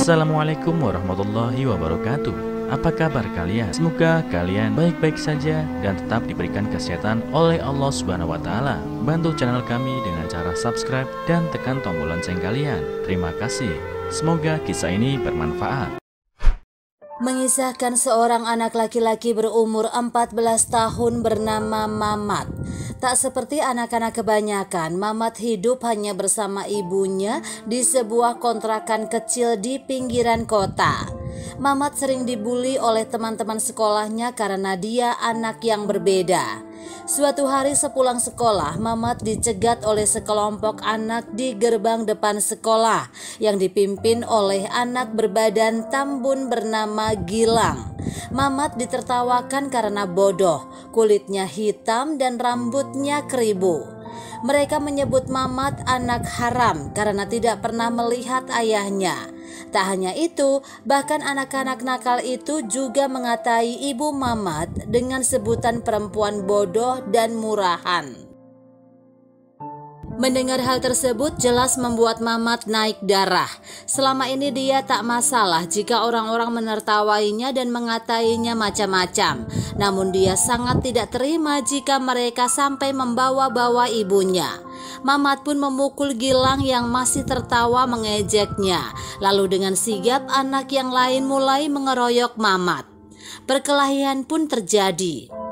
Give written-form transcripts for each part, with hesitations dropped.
Assalamualaikum warahmatullahi wabarakatuh. Apa kabar kalian? Semoga kalian baik-baik saja dan tetap diberikan kesehatan oleh Allah Subhanahu wa Ta'ala. Bantu channel kami dengan cara subscribe dan tekan tombol lonceng kalian. Terima kasih. Semoga kisah ini bermanfaat. Mengisahkan seorang anak laki-laki berumur 14 tahun bernama Mamat. Tak seperti anak-anak kebanyakan, Mamat hidup hanya bersama ibunya di sebuah kontrakan kecil di pinggiran kota. Mamat sering dibully oleh teman-teman sekolahnya karena dia anak yang berbeda. Suatu hari sepulang sekolah, Mamat dicegat oleh sekelompok anak di gerbang depan sekolah yang dipimpin oleh anak berbadan tambun bernama Gilang. Mamat ditertawakan karena bodoh, kulitnya hitam dan rambutnya keribu. Mereka menyebut Mamat anak haram karena tidak pernah melihat ayahnya. Tak hanya itu, bahkan anak-anak nakal itu juga mengatai ibu Mamat dengan sebutan perempuan bodoh dan murahan. Mendengar hal tersebut jelas membuat Mamat naik darah. Selama ini dia tak masalah jika orang-orang menertawainya dan mengatainya macam-macam. Namun dia sangat tidak terima jika mereka sampai membawa-bawa ibunya. Mamat pun memukul Gilang yang masih tertawa mengejeknya. Lalu dengan sigap anak yang lain mulai mengeroyok Mamat. Perkelahian pun terjadi.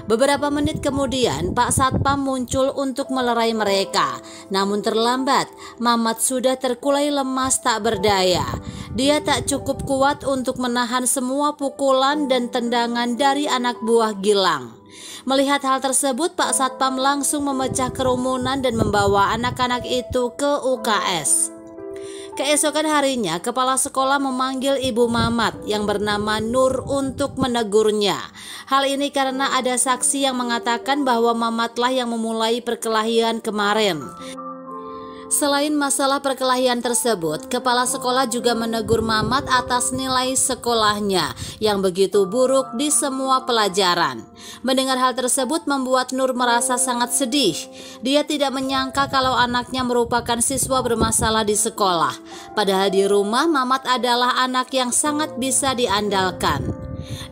Beberapa menit kemudian Pak Satpam muncul untuk melerai mereka. Namun terlambat, Mamat sudah terkulai lemas tak berdaya. Dia tak cukup kuat untuk menahan semua pukulan dan tendangan dari anak buah Gilang. Melihat hal tersebut, Pak Satpam langsung memecah kerumunan dan membawa anak-anak itu ke UKS. Keesokan harinya, kepala sekolah memanggil ibu Mamat yang bernama Nur untuk menegurnya. Hal ini karena ada saksi yang mengatakan bahwa Mamatlah yang memulai perkelahian kemarin. Selain masalah perkelahian tersebut, kepala sekolah juga menegur Mamat atas nilai sekolahnya yang begitu buruk di semua pelajaran. Mendengar hal tersebut membuat Nur merasa sangat sedih. Dia tidak menyangka kalau anaknya merupakan siswa bermasalah di sekolah. Padahal di rumah Mamat adalah anak yang sangat bisa diandalkan.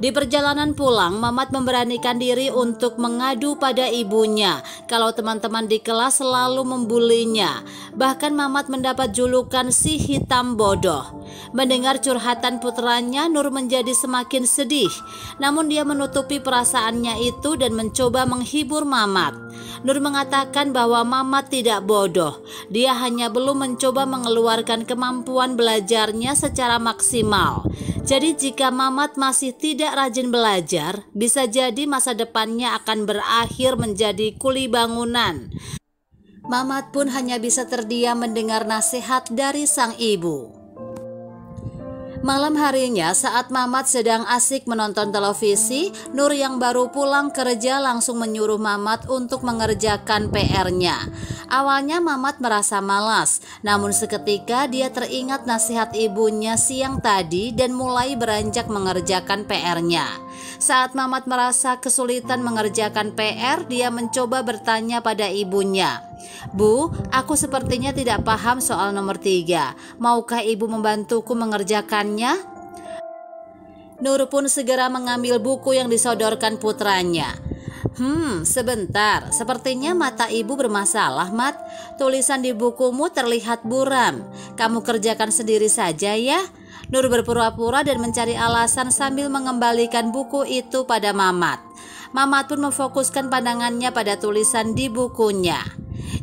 Di perjalanan pulang, Mamat memberanikan diri untuk mengadu pada ibunya kalau teman-teman di kelas selalu membulinya. Bahkan Mamat mendapat julukan si hitam bodoh. Mendengar curhatan putranya, Nur menjadi semakin sedih. Namun dia menutupi perasaannya itu dan mencoba menghibur Mamat. Nur mengatakan bahwa Mamat tidak bodoh. Dia hanya belum mencoba mengeluarkan kemampuan belajarnya secara maksimal. Jadi jika Mamat masih tidak rajin belajar, bisa jadi masa depannya akan berakhir menjadi kuli bangunan. Mamat pun hanya bisa terdiam mendengar nasihat dari sang ibu. Malam harinya saat Mamat sedang asik menonton televisi, Nur yang baru pulang kerja langsung menyuruh Mamat untuk mengerjakan PR-nya. Awalnya Mamat merasa malas, namun seketika dia teringat nasihat ibunya siang tadi dan mulai beranjak mengerjakan PR-nya. Saat Mamat merasa kesulitan mengerjakan PR, dia mencoba bertanya pada ibunya. "Bu, aku sepertinya tidak paham soal nomor 3. Maukah ibu membantuku mengerjakannya?" Nur pun segera mengambil buku yang disodorkan putranya. Sebentar, sepertinya mata ibu bermasalah, Mat. Tulisan di bukumu terlihat buram. Kamu kerjakan sendiri saja ya." Nur berpura-pura dan mencari alasan sambil mengembalikan buku itu pada Mamat. Mamat pun memfokuskan pandangannya pada tulisan di bukunya.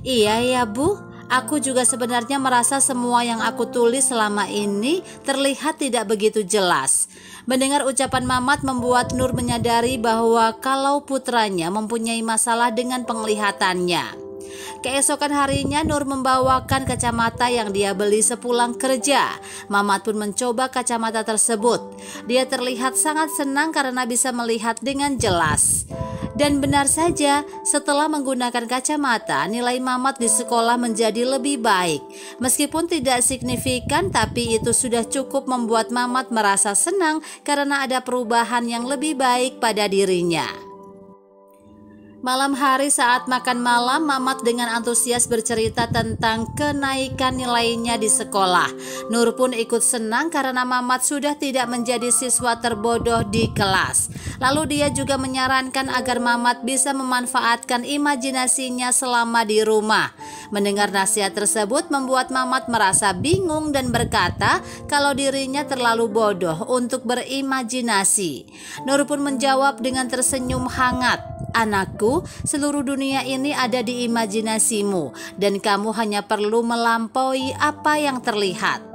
"Iya ya Bu, aku juga sebenarnya merasa semua yang aku tulis selama ini terlihat tidak begitu jelas." Mendengar ucapan Mamat membuat Nur menyadari bahwa kalau putranya mempunyai masalah dengan penglihatannya. Keesokan harinya Nur membawakan kacamata yang dia beli sepulang kerja. Mamat pun mencoba kacamata tersebut. Dia terlihat sangat senang karena bisa melihat dengan jelas. Dan benar saja, setelah menggunakan kacamata, nilai Mamat di sekolah menjadi lebih baik. Meskipun tidak signifikan, tapi itu sudah cukup membuat Mamat merasa senang karena ada perubahan yang lebih baik pada dirinya. Malam hari saat makan malam, Mamat dengan antusias bercerita tentang kenaikan nilainya di sekolah. Nur pun ikut senang karena Mamat sudah tidak menjadi siswa terbodoh di kelas. Lalu dia juga menyarankan agar Mamat bisa memanfaatkan imajinasinya selama di rumah. Mendengar nasihat tersebut membuat Mamat merasa bingung dan berkata kalau dirinya terlalu bodoh untuk berimajinasi. Nur pun menjawab dengan tersenyum hangat, "Anakku, seluruh dunia ini ada di imajinasimu dan kamu hanya perlu melampaui apa yang terlihat."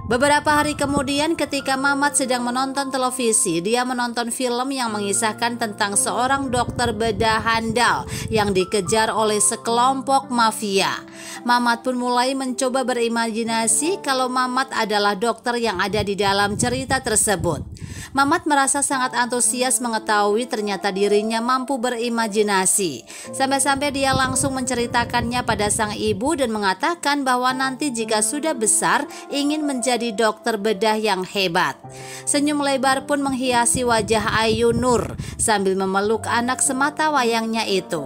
Beberapa hari kemudian ketika Mamat sedang menonton televisi, dia menonton film yang mengisahkan tentang seorang dokter bedah handal yang dikejar oleh sekelompok mafia. Mamat pun mulai mencoba berimajinasi kalau Mamat adalah dokter yang ada di dalam cerita tersebut. Mamat merasa sangat antusias mengetahui ternyata dirinya mampu berimajinasi. Sampai-sampai dia langsung menceritakannya pada sang ibu dan mengatakan bahwa nanti jika sudah besar ingin menjadi dokter bedah yang hebat. Senyum lebar pun menghiasi wajah Ayu Nur sambil memeluk anak semata wayangnya itu.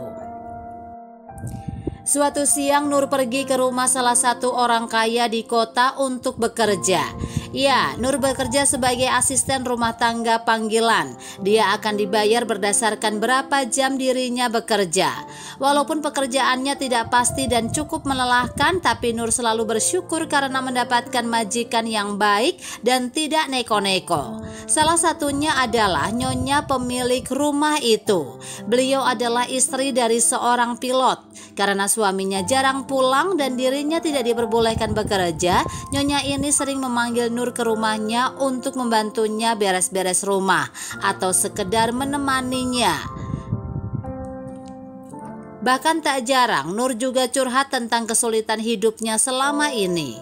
Suatu siang Nur pergi ke rumah salah satu orang kaya di kota untuk bekerja. Ya, Nur bekerja sebagai asisten rumah tangga panggilan. Dia akan dibayar berdasarkan berapa jam dirinya bekerja. Walaupun pekerjaannya tidak pasti dan cukup melelahkan, tapi Nur selalu bersyukur karena mendapatkan majikan yang baik dan tidak neko-neko. Salah satunya adalah nyonya pemilik rumah itu. Beliau adalah istri dari seorang pilot. Karena suaminya jarang pulang dan dirinya tidak diperbolehkan bekerja, nyonya ini sering memanggil Nur ke rumahnya untuk membantunya beres-beres rumah atau sekedar menemaninya. Bahkan tak jarang Nur juga curhat tentang kesulitan hidupnya selama ini.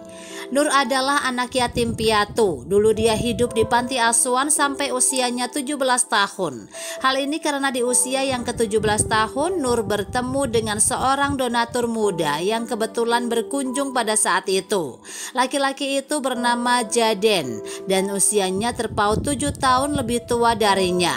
Nur adalah anak yatim piatu. Dulu dia hidup di panti asuhan sampai usianya 17 tahun. Hal ini karena di usia yang ke-17 tahun Nur bertemu dengan seorang donatur muda yang kebetulan berkunjung pada saat itu. Laki-laki itu bernama Jaden dan usianya terpaut 7 tahun lebih tua darinya.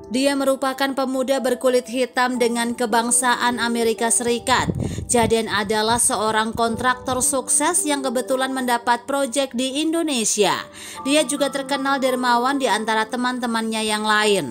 Dia merupakan pemuda berkulit hitam dengan kebangsaan Amerika Serikat. Jaden adalah seorang kontraktor sukses yang kebetulan mendapat proyek di Indonesia. Dia juga terkenal dermawan di antara teman-temannya yang lain.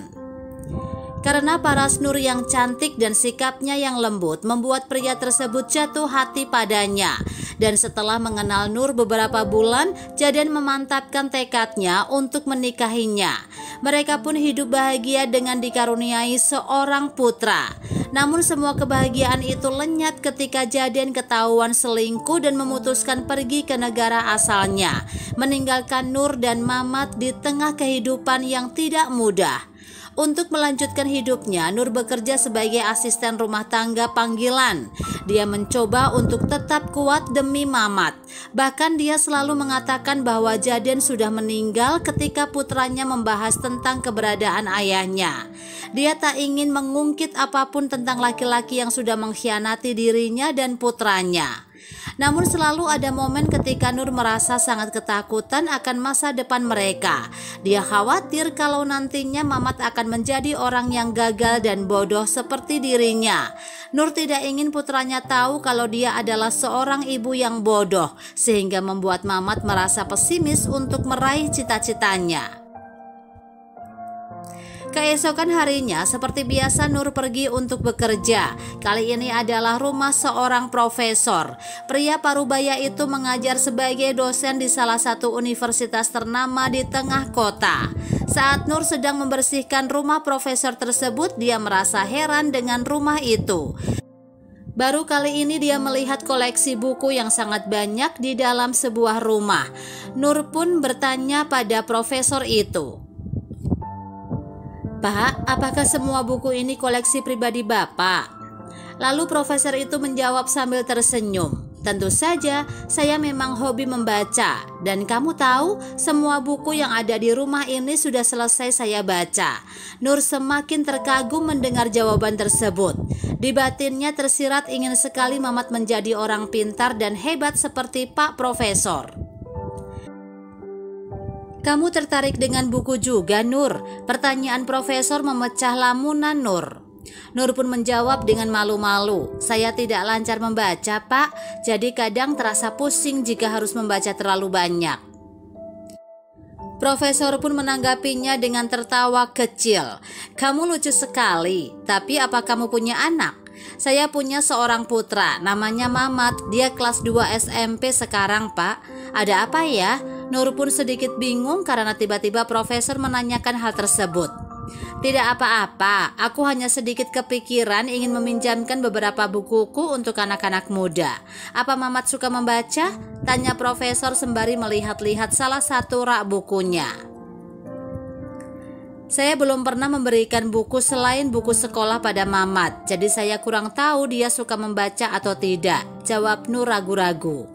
Karena paras Nur yang cantik dan sikapnya yang lembut membuat pria tersebut jatuh hati padanya. Dan setelah mengenal Nur beberapa bulan, Jaden memantapkan tekadnya untuk menikahinya. Mereka pun hidup bahagia dengan dikaruniai seorang putra. Namun semua kebahagiaan itu lenyap ketika Jaden ketahuan selingkuh dan memutuskan pergi ke negara asalnya, meninggalkan Nur dan Mamat di tengah kehidupan yang tidak mudah. Untuk melanjutkan hidupnya, Nur bekerja sebagai asisten rumah tangga panggilan. Dia mencoba untuk tetap kuat demi Mamat. Bahkan dia selalu mengatakan bahwa Jaden sudah meninggal ketika putranya membahas tentang keberadaan ayahnya. Dia tak ingin mengungkit apapun tentang laki-laki yang sudah mengkhianati dirinya dan putranya. Namun selalu ada momen ketika Nur merasa sangat ketakutan akan masa depan mereka. Dia khawatir kalau nantinya Mamat akan menjadi orang yang gagal dan bodoh seperti dirinya. Nur tidak ingin putranya tahu kalau dia adalah seorang ibu yang bodoh, sehingga membuat Mamat merasa pesimis untuk meraih cita-citanya. Keesokan harinya, seperti biasa Nur pergi untuk bekerja. Kali ini adalah rumah seorang profesor. Pria parubaya itu mengajar sebagai dosen di salah satu universitas ternama di tengah kota. Saat Nur sedang membersihkan rumah profesor tersebut, dia merasa heran dengan rumah itu. Baru kali ini dia melihat koleksi buku yang sangat banyak di dalam sebuah rumah. Nur pun bertanya pada profesor itu, "Pak, apakah semua buku ini koleksi pribadi Bapak?" Lalu profesor itu menjawab sambil tersenyum, "Tentu saja, saya memang hobi membaca. Dan kamu tahu, semua buku yang ada di rumah ini sudah selesai saya baca." Nur semakin terkagum mendengar jawaban tersebut. Di batinnya tersirat ingin sekali Mamat menjadi orang pintar dan hebat seperti Pak Profesor. Kamu tertarik dengan buku juga, Nur? Pertanyaan profesor memecah lamunan Nur. Nur pun menjawab dengan malu-malu, saya tidak lancar membaca, Pak, jadi kadang terasa pusing jika harus membaca terlalu banyak. Profesor pun menanggapinya dengan tertawa kecil. Kamu lucu sekali, tapi apa kamu punya anak? Saya punya seorang putra, namanya Mamat, dia kelas 2 SMP sekarang, Pak. Ada apa ya? Nur pun sedikit bingung karena tiba-tiba profesor menanyakan hal tersebut. Tidak apa-apa, aku hanya sedikit kepikiran ingin meminjamkan beberapa bukuku untuk anak-anak muda. Apa Mamat suka membaca? Tanya profesor sembari melihat-lihat salah satu rak bukunya. Saya belum pernah memberikan buku selain buku sekolah pada Mamat, jadi saya kurang tahu dia suka membaca atau tidak, jawab Nur ragu-ragu.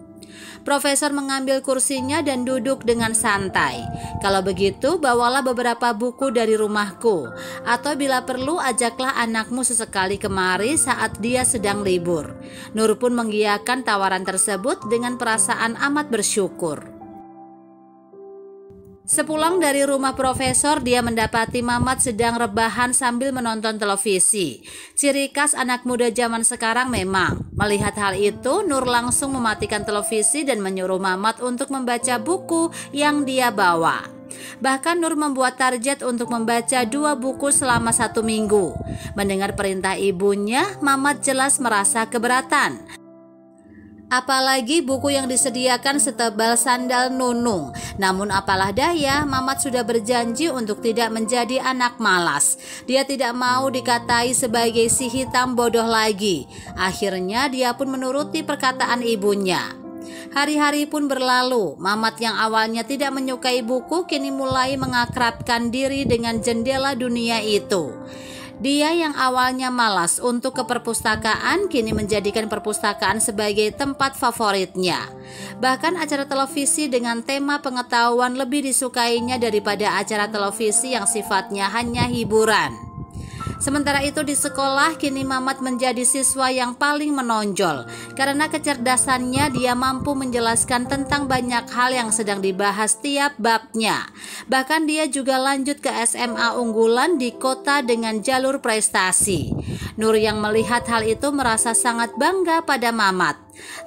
Profesor mengambil kursinya dan duduk dengan santai. Kalau begitu, bawalah beberapa buku dari rumahku, atau bila perlu ajaklah anakmu sesekali kemari saat dia sedang libur. Nur pun mengiyakan tawaran tersebut dengan perasaan amat bersyukur. Sepulang dari rumah profesor, dia mendapati Mamat sedang rebahan sambil menonton televisi. Ciri khas anak muda zaman sekarang memang. Melihat hal itu, Nur langsung mematikan televisi dan menyuruh Mamat untuk membaca buku yang dia bawa. Bahkan Nur membuat target untuk membaca 2 buku selama 1 minggu. Mendengar perintah ibunya, Mamat jelas merasa keberatan. Apalagi buku yang disediakan setebal sandal nunung. Namun apalah daya, Mamat sudah berjanji untuk tidak menjadi anak malas. Dia tidak mau dikatai sebagai si hitam bodoh lagi. Akhirnya dia pun menuruti perkataan ibunya. Hari-hari pun berlalu. Mamat yang awalnya tidak menyukai buku kini mulai mengakrabkan diri dengan jendela dunia itu. Dia yang awalnya malas untuk ke perpustakaan kini menjadikan perpustakaan sebagai tempat favoritnya. Bahkan acara televisi dengan tema pengetahuan lebih disukainya daripada acara televisi yang sifatnya hanya hiburan. Sementara itu di sekolah kini Mamat menjadi siswa yang paling menonjol. Karena kecerdasannya dia mampu menjelaskan tentang banyak hal yang sedang dibahas tiap babnya. Bahkan dia juga lanjut ke SMA unggulan di kota dengan jalur prestasi. Nur yang melihat hal itu merasa sangat bangga pada Mamat.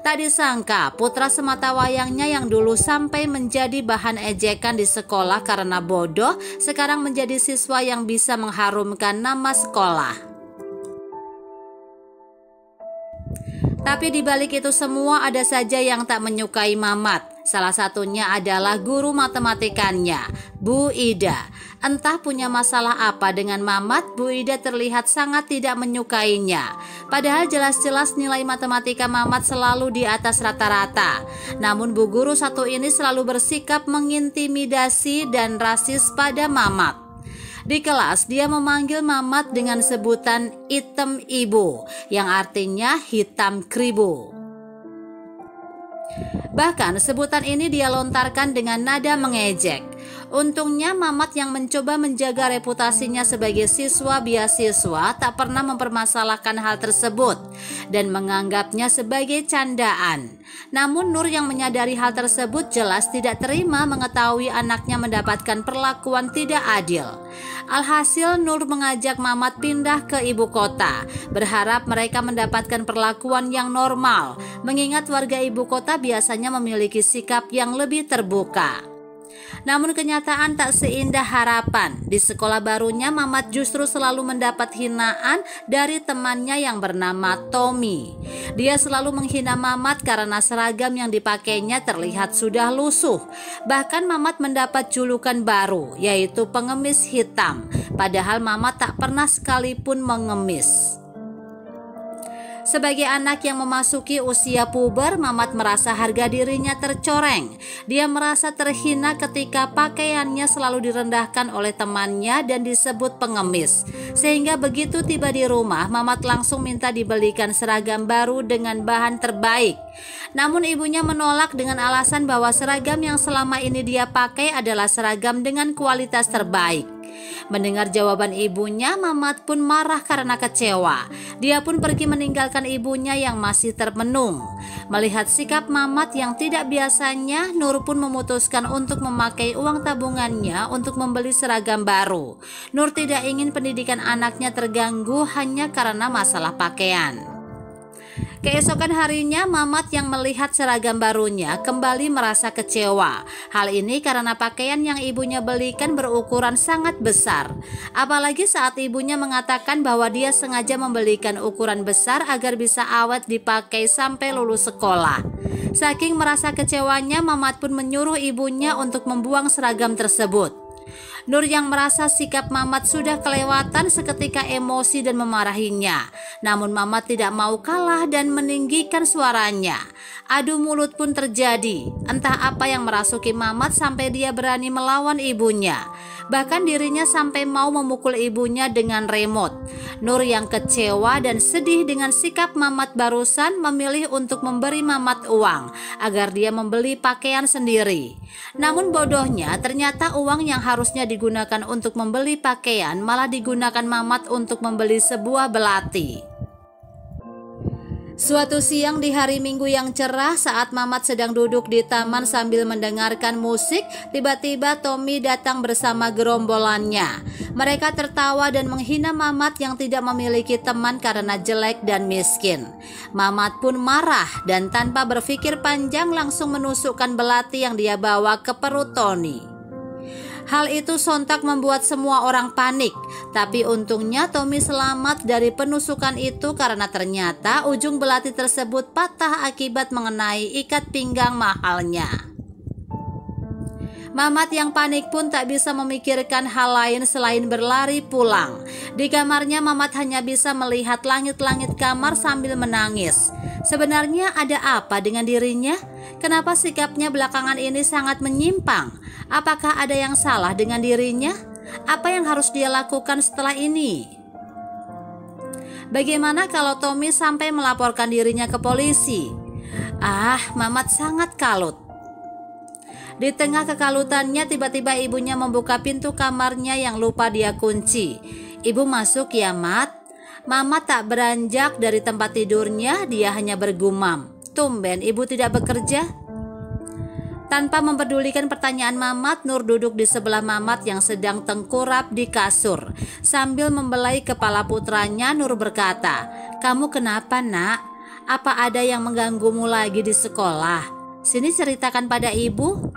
Tak disangka putra sematawayangnya yang dulu sampai menjadi bahan ejekan di sekolah karena bodoh, sekarang menjadi siswa yang bisa mengharumkan nama sekolah. Tapi di balik itu semua ada saja yang tak menyukai Mamat. Salah satunya adalah guru matematikanya, Bu Ida. Entah punya masalah apa dengan Mamat, Bu Ida terlihat sangat tidak menyukainya. Padahal jelas-jelas nilai matematika Mamat selalu di atas rata-rata. Namun Bu Guru satu ini selalu bersikap mengintimidasi dan rasis pada Mamat. Di kelas dia memanggil Mamat dengan sebutan item ibu, yang artinya hitam kribo. Bahkan sebutan ini dia lontarkan dengan nada mengejek. Untungnya Mamat yang mencoba menjaga reputasinya sebagai siswa beasiswa tak pernah mempermasalahkan hal tersebut dan menganggapnya sebagai candaan. Namun Nur yang menyadari hal tersebut jelas tidak terima mengetahui anaknya mendapatkan perlakuan tidak adil. Alhasil Nur mengajak Mamat pindah ke ibu kota, berharap mereka mendapatkan perlakuan yang normal, mengingat warga ibu kota biasanya memiliki sikap yang lebih terbuka. Namun kenyataan tak seindah harapan. Di sekolah barunya Mamat justru selalu mendapat hinaan dari temannya yang bernama Tommy. Dia selalu menghina Mamat karena seragam yang dipakainya terlihat sudah lusuh. Bahkan Mamat mendapat julukan baru, yaitu pengemis hitam. Padahal Mamat tak pernah sekalipun mengemis. Sebagai anak yang memasuki usia puber, Mamat merasa harga dirinya tercoreng. Dia merasa terhina ketika pakaiannya selalu direndahkan oleh temannya dan disebut pengemis. Sehingga begitu tiba di rumah, Mamat langsung minta dibelikan seragam baru dengan bahan terbaik. Namun ibunya menolak dengan alasan bahwa seragam yang selama ini dia pakai adalah seragam dengan kualitas terbaik. Mendengar jawaban ibunya, Mamat pun marah karena kecewa. Dia pun pergi meninggalkan ibunya yang masih termenung. Melihat sikap Mamat yang tidak biasanya, Nur pun memutuskan untuk memakai uang tabungannya untuk membeli seragam baru. Nur tidak ingin pendidikan anaknya terganggu hanya karena masalah pakaian. Keesokan harinya, Mamat yang melihat seragam barunya kembali merasa kecewa. Hal ini karena pakaian yang ibunya belikan berukuran sangat besar. Apalagi saat ibunya mengatakan bahwa dia sengaja membelikan ukuran besar agar bisa awet dipakai sampai lulus sekolah. Saking merasa kecewanya, Mamat pun menyuruh ibunya untuk membuang seragam tersebut. Nur yang merasa sikap Mamat sudah kelewatan seketika emosi dan memarahinya. Namun Mamat tidak mau kalah dan meninggikan suaranya. Adu mulut pun terjadi. Entah apa yang merasuki Mamat sampai dia berani melawan ibunya. Bahkan dirinya sampai mau memukul ibunya dengan remote. Nur yang kecewa dan sedih dengan sikap Mamat barusan memilih untuk memberi Mamat uang agar dia membeli pakaian sendiri. Namun bodohnya, ternyata uang yang harusnya digunakan untuk membeli pakaian malah digunakan Mamat untuk membeli sebuah belati. Suatu siang di hari Minggu yang cerah, saat Mamat sedang duduk di taman sambil mendengarkan musik, tiba-tiba Tommy datang bersama gerombolannya. Mereka tertawa dan menghina Mamat yang tidak memiliki teman karena jelek dan miskin. Mamat pun marah dan tanpa berpikir panjang langsung menusukkan belati yang dia bawa ke perut Tony. Hal itu sontak membuat semua orang panik, tapi untungnya Tommy selamat dari penusukan itu karena ternyata ujung belati tersebut patah akibat mengenai ikat pinggang mahalnya. Mamat yang panik pun tak bisa memikirkan hal lain selain berlari pulang. Di kamarnya Mamat hanya bisa melihat langit-langit kamar sambil menangis. Sebenarnya ada apa dengan dirinya? Kenapa sikapnya belakangan ini sangat menyimpang? Apakah ada yang salah dengan dirinya? Apa yang harus dia lakukan setelah ini? Bagaimana kalau Tommy sampai melaporkan dirinya ke polisi? Mamat sangat kalut. Di tengah kekalutannya, tiba-tiba ibunya membuka pintu kamarnya yang lupa dia kunci. "Ibu masuk ya, Mat." Mamat tak beranjak dari tempat tidurnya, dia hanya bergumam, "Tumben ibu tidak bekerja?" Tanpa mempedulikan pertanyaan Mamat, Nur duduk di sebelah Mamat yang sedang tengkurap di kasur. Sambil membelai kepala putranya, Nur berkata, "Kamu kenapa, Nak? Apa ada yang mengganggumu lagi di sekolah? Sini ceritakan pada ibu."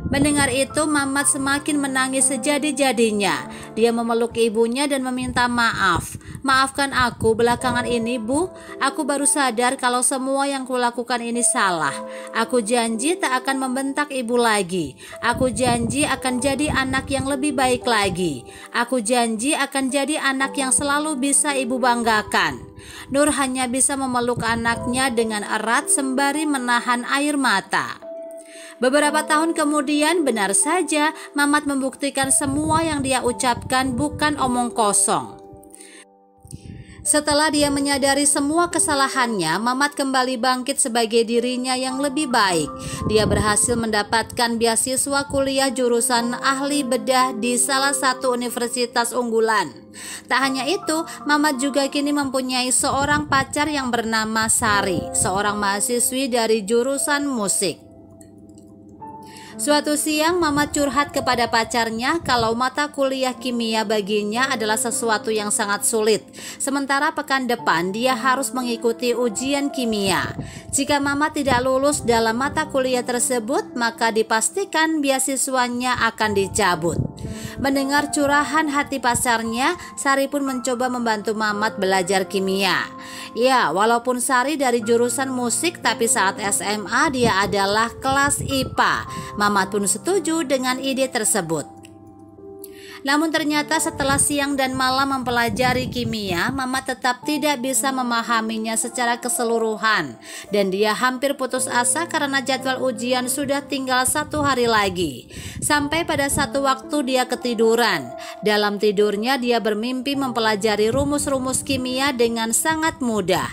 Mendengar itu, Mamat semakin menangis sejadi-jadinya. Dia memeluk ibunya dan meminta maaf. "Maafkan aku belakangan ini, Bu. Aku baru sadar kalau semua yang kulakukan ini salah. Aku janji tak akan membentak ibu lagi. Aku janji akan jadi anak yang lebih baik lagi. Aku janji akan jadi anak yang selalu bisa ibu banggakan." Nur hanya bisa memeluk anaknya dengan erat sembari menahan air mata. Beberapa tahun kemudian, benar saja Mamat membuktikan semua yang dia ucapkan bukan omong kosong. Setelah dia menyadari semua kesalahannya, Mamat kembali bangkit sebagai dirinya yang lebih baik. Dia berhasil mendapatkan beasiswa kuliah jurusan ahli bedah di salah satu universitas unggulan. Tak hanya itu, Mamat juga kini mempunyai seorang pacar yang bernama Sari, seorang mahasiswi dari jurusan musik. Suatu siang, Mamat curhat kepada pacarnya kalau mata kuliah kimia baginya adalah sesuatu yang sangat sulit. Sementara pekan depan dia harus mengikuti ujian kimia. Jika Mamat tidak lulus dalam mata kuliah tersebut, maka dipastikan beasiswanya akan dicabut. Mendengar curahan hati pacarnya, Sari pun mencoba membantu Mamat belajar kimia. Ya, walaupun Sari dari jurusan musik, tapi saat SMA dia adalah kelas IPA. Mamat pun setuju dengan ide tersebut. Namun ternyata setelah siang dan malam mempelajari kimia, Mamat tetap tidak bisa memahaminya secara keseluruhan. Dan dia hampir putus asa karena jadwal ujian sudah tinggal 1 hari lagi. Sampai pada satu waktu dia ketiduran. Dalam tidurnya dia bermimpi mempelajari rumus-rumus kimia dengan sangat mudah.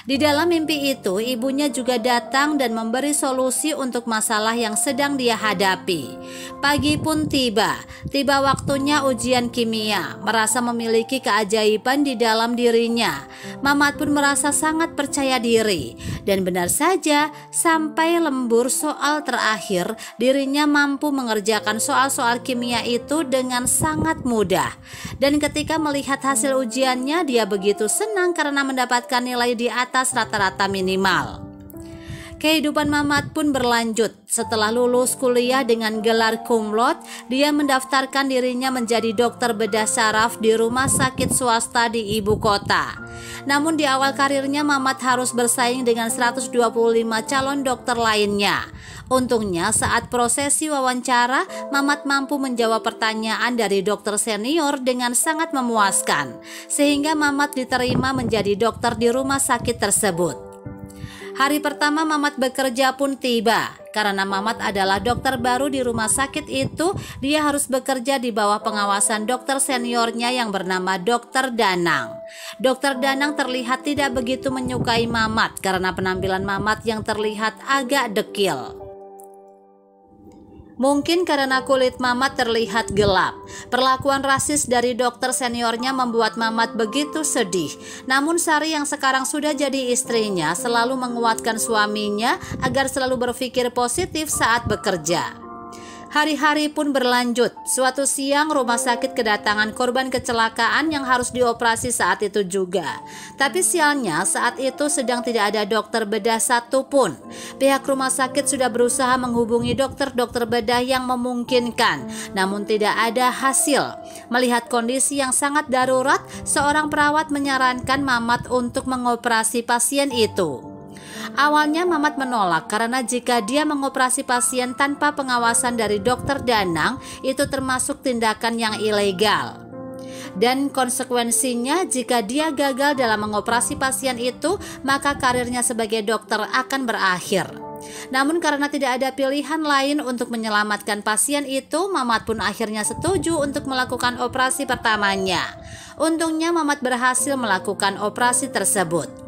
Di dalam mimpi itu, ibunya juga datang dan memberi solusi untuk masalah yang sedang dia hadapi. Pagi pun tiba waktunya ujian kimia. Merasa memiliki keajaiban di dalam dirinya, Mamat pun merasa sangat percaya diri. Dan benar saja, sampai lembur soal terakhir, dirinya mampu mengerjakan soal-soal kimia itu dengan sangat mudah. Dan ketika melihat hasil ujiannya, dia begitu senang karena mendapatkan nilai di atas rata-rata minimal. Kehidupan Mamat pun berlanjut. Setelah lulus kuliah dengan gelar cum laude, dia mendaftarkan dirinya menjadi dokter bedah saraf di rumah sakit swasta di ibu kota. Namun di awal karirnya, Mamat harus bersaing dengan 125 calon dokter lainnya. Untungnya saat prosesi wawancara, Mamat mampu menjawab pertanyaan dari dokter senior dengan sangat memuaskan, sehingga Mamat diterima menjadi dokter di rumah sakit tersebut. Hari pertama Mamat bekerja pun tiba. Karena Mamat adalah dokter baru di rumah sakit itu, dia harus bekerja di bawah pengawasan dokter seniornya yang bernama Dokter Danang. Dokter Danang terlihat tidak begitu menyukai Mamat karena penampilan Mamat yang terlihat agak dekil. Mungkin karena kulit Mamat terlihat gelap. Perlakuan rasis dari dokter seniornya membuat Mamat begitu sedih. Namun Sari yang sekarang sudah jadi istrinya selalu menguatkan suaminya agar selalu berpikir positif saat bekerja. Hari-hari pun berlanjut. Suatu siang rumah sakit kedatangan korban kecelakaan yang harus dioperasi saat itu juga. Tapi sialnya saat itu sedang tidak ada dokter bedah satupun. Pihak rumah sakit sudah berusaha menghubungi dokter-dokter bedah yang memungkinkan, namun tidak ada hasil. Melihat kondisi yang sangat darurat, seorang perawat menyarankan Mamat untuk mengoperasi pasien itu. Awalnya Mamat menolak karena jika dia mengoperasi pasien tanpa pengawasan dari dokter Danang, itu termasuk tindakan yang ilegal. Dan konsekuensinya jika dia gagal dalam mengoperasi pasien itu, maka karirnya sebagai dokter akan berakhir. Namun karena tidak ada pilihan lain untuk menyelamatkan pasien itu, Mamat pun akhirnya setuju untuk melakukan operasi pertamanya. Untungnya Mamat berhasil melakukan operasi tersebut.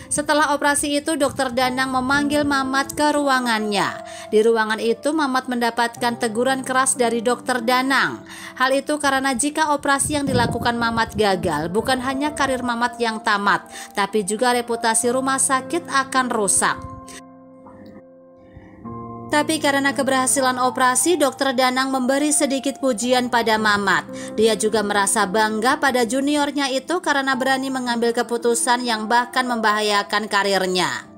Setelah operasi itu, dokter Danang memanggil Mamat ke ruangannya. Di ruangan itu Mamat mendapatkan teguran keras dari dokter Danang. Hal itu karena jika operasi yang dilakukan Mamat gagal, bukan hanya karir Mamat yang tamat, tapi juga reputasi rumah sakit akan rusak. Tapi karena keberhasilan operasi, dokter Danang memberi sedikit pujian pada Mamat. Dia juga merasa bangga pada juniornya itu karena berani mengambil keputusan yang bahkan membahayakan karirnya.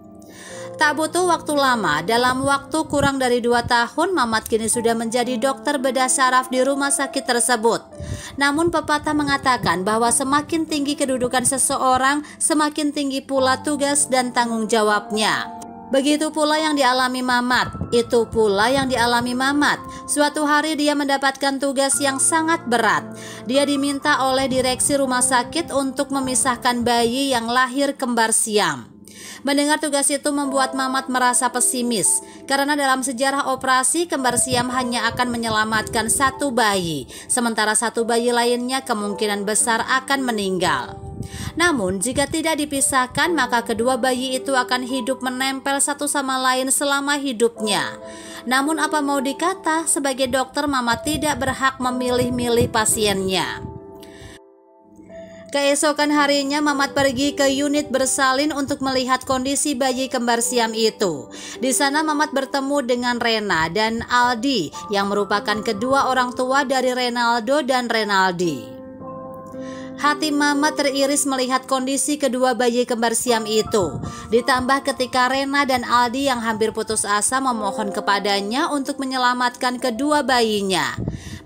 Tak butuh waktu lama, dalam waktu kurang dari 2 tahun, Mamat kini sudah menjadi dokter bedah saraf di rumah sakit tersebut. Namun pepatah mengatakan bahwa semakin tinggi kedudukan seseorang, semakin tinggi pula tugas dan tanggung jawabnya. Begitu pula yang dialami Mamat. Itu pula yang dialami Mamat. Suatu hari dia mendapatkan tugas yang sangat berat. Dia diminta oleh direksi rumah sakit untuk memisahkan bayi yang lahir kembar siam. Mendengar tugas itu membuat Mamat merasa pesimis, karena dalam sejarah operasi kembar siam hanya akan menyelamatkan 1 bayi, sementara 1 bayi lainnya kemungkinan besar akan meninggal. Namun jika tidak dipisahkan, maka kedua bayi itu akan hidup menempel satu sama lain selama hidupnya. Namun apa mau dikata, sebagai dokter Mamat tidak berhak memilih-milih pasiennya. Keesokan harinya Mamat pergi ke unit bersalin untuk melihat kondisi bayi kembar siam itu. Di sana Mamat bertemu dengan Rena dan Aldi yang merupakan kedua orang tua dari Renaldo dan Renaldi. Hati Mamat teriris melihat kondisi kedua bayi kembar siam itu. Ditambah ketika Rena dan Aldi yang hampir putus asa memohon kepadanya untuk menyelamatkan kedua bayinya.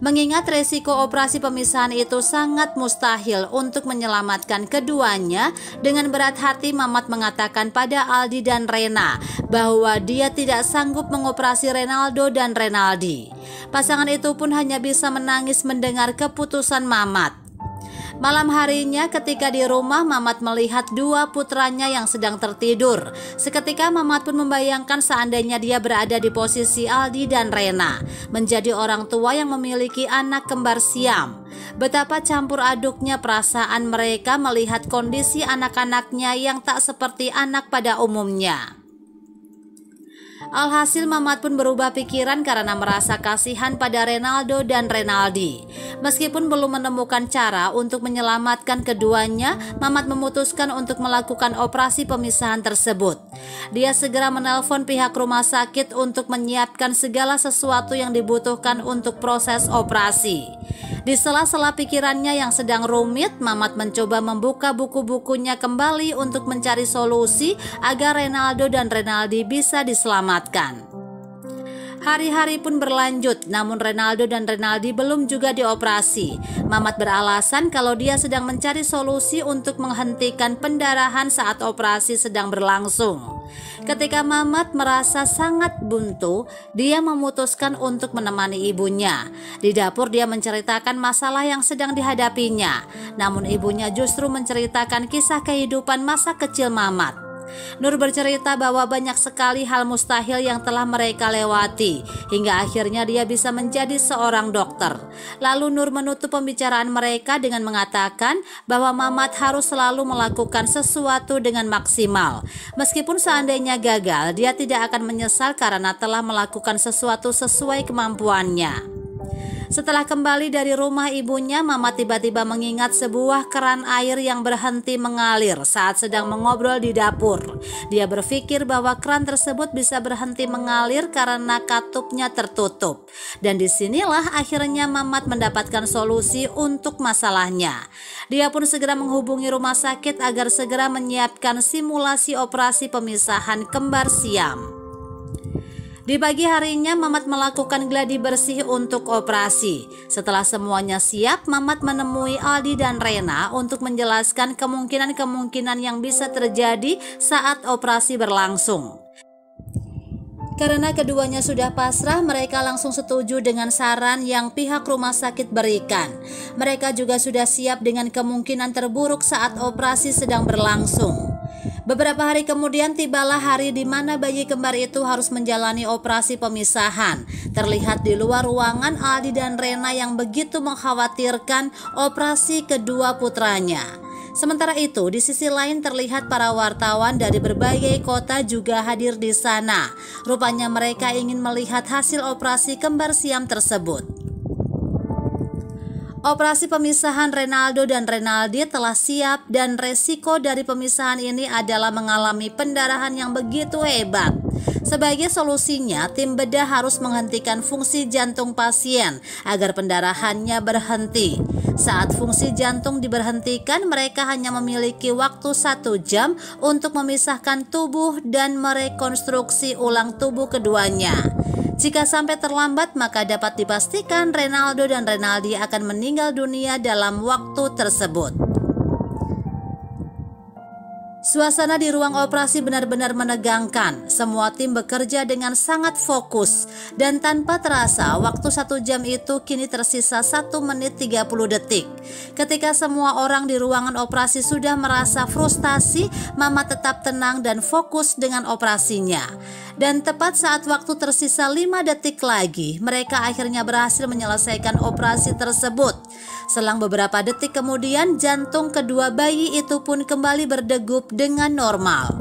Mengingat resiko operasi pemisahan itu sangat mustahil untuk menyelamatkan keduanya, dengan berat hati Mamat mengatakan pada Aldi dan Rena bahwa dia tidak sanggup mengoperasi Renaldo dan Renaldi. Pasangan itu pun hanya bisa menangis mendengar keputusan Mamat. Malam harinya ketika di rumah, Mamat melihat dua putranya yang sedang tertidur. Seketika Mamat pun membayangkan seandainya dia berada di posisi Aldi dan Rena, menjadi orang tua yang memiliki anak kembar siam. Betapa campur aduknya perasaan mereka melihat kondisi anak-anaknya yang tak seperti anak pada umumnya. Alhasil Mamat pun berubah pikiran karena merasa kasihan pada Renaldo dan Renaldi. Meskipun belum menemukan cara untuk menyelamatkan keduanya, Mamat memutuskan untuk melakukan operasi pemisahan tersebut. Dia segera menelpon pihak rumah sakit untuk menyiapkan segala sesuatu yang dibutuhkan untuk proses operasi. Di sela-sela pikirannya yang sedang rumit, Mamat mencoba membuka buku-bukunya kembali untuk mencari solusi agar Renaldo dan Renaldi bisa diselamatkan. Hari-hari pun berlanjut, namun Renaldo dan Renaldi belum juga dioperasi. Mamat beralasan kalau dia sedang mencari solusi untuk menghentikan pendarahan saat operasi sedang berlangsung. Ketika Mamat merasa sangat buntu, dia memutuskan untuk menemani ibunya. Di dapur dia menceritakan masalah yang sedang dihadapinya, namun ibunya justru menceritakan kisah kehidupan masa kecil Mamat. Nur bercerita bahwa banyak sekali hal mustahil yang telah mereka lewati, hingga akhirnya dia bisa menjadi seorang dokter. Lalu Nur menutup pembicaraan mereka dengan mengatakan bahwa Mamat harus selalu melakukan sesuatu dengan maksimal. Meskipun seandainya gagal, dia tidak akan menyesal karena telah melakukan sesuatu sesuai kemampuannya. Setelah kembali dari rumah ibunya, Mamat tiba-tiba mengingat sebuah keran air yang berhenti mengalir saat sedang mengobrol di dapur. Dia berpikir bahwa keran tersebut bisa berhenti mengalir karena katupnya tertutup. Dan disinilah akhirnya Mamat mendapatkan solusi untuk masalahnya. Dia pun segera menghubungi rumah sakit agar segera menyiapkan simulasi operasi pemisahan kembar siam. Di pagi harinya Mamat melakukan gladi bersih untuk operasi. Setelah semuanya siap, Mamat menemui Aldi dan Rena untuk menjelaskan kemungkinan-kemungkinan yang bisa terjadi saat operasi berlangsung. Karena keduanya sudah pasrah, mereka langsung setuju dengan saran yang pihak rumah sakit berikan. Mereka juga sudah siap dengan kemungkinan terburuk saat operasi sedang berlangsung. Beberapa hari kemudian tibalah hari di mana bayi kembar itu harus menjalani operasi pemisahan. Terlihat di luar ruangan Aldi dan Rena yang begitu mengkhawatirkan operasi kedua putranya. Sementara itu, di sisi lain terlihat para wartawan dari berbagai kota juga hadir di sana. Rupanya mereka ingin melihat hasil operasi kembar siam tersebut. Operasi pemisahan Renaldo dan Renaldi telah siap dan resiko dari pemisahan ini adalah mengalami pendarahan yang begitu hebat. Sebagai solusinya, tim bedah harus menghentikan fungsi jantung pasien agar pendarahannya berhenti. Saat fungsi jantung diberhentikan, mereka hanya memiliki waktu 1 jam untuk memisahkan tubuh dan merekonstruksi ulang tubuh keduanya. Jika sampai terlambat, maka dapat dipastikan Renaldo dan Renaldi akan meninggal dunia dalam waktu tersebut. Suasana di ruang operasi benar-benar menegangkan. Semua tim bekerja dengan sangat fokus dan tanpa terasa waktu 1 jam itu kini tersisa 1 menit 30 detik. Ketika semua orang di ruangan operasi sudah merasa frustasi, Mamat tetap tenang dan fokus dengan operasinya. Dan tepat saat waktu tersisa 5 detik lagi, mereka akhirnya berhasil menyelesaikan operasi tersebut. Selang beberapa detik kemudian, jantung kedua bayi itu pun kembali berdegup dengan normal.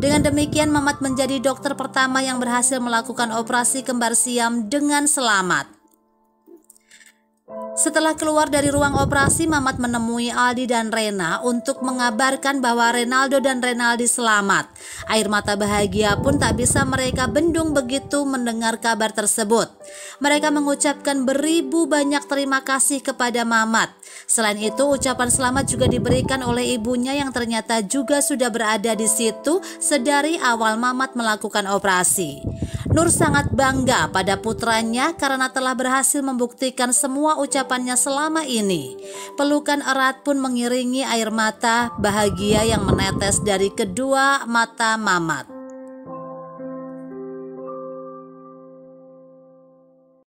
Dengan demikian, Mamat menjadi dokter pertama yang berhasil melakukan operasi kembar siam dengan selamat. Setelah keluar dari ruang operasi, Mamat menemui Aldi dan Rena untuk mengabarkan bahwa Renaldo dan Renaldi selamat. Air mata bahagia pun tak bisa mereka bendung begitu mendengar kabar tersebut. Mereka mengucapkan beribu banyak terima kasih kepada Mamat. Selain itu, ucapan selamat juga diberikan oleh ibunya yang ternyata juga sudah berada di situ sedari awal Mamat melakukan operasi. Nur sangat bangga pada putranya karena telah berhasil membuktikan semua ucapannya selama ini. Pelukan erat pun mengiringi air mata bahagia yang menetes dari kedua mata Mamat.